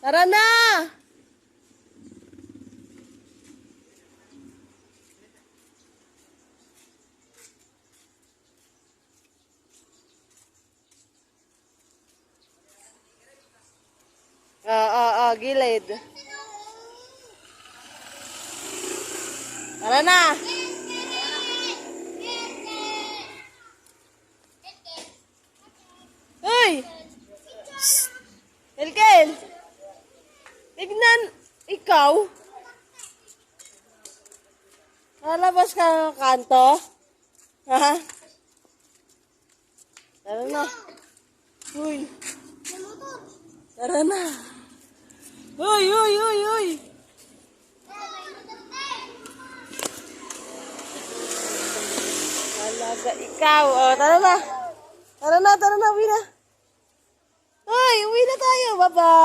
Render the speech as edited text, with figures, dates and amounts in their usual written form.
Tara na! Gilid. Tara na! Uy! Elkel! Tignan! Ikaw? Lalabas ka ng kanto? Ha? Tara na. Uy! Tara na! Uy! Uy! Uy! Uy! Talaga ikaw. Oh, tara na. Tara na, uwi na. Uy, uwi na tayo. Bye-bye.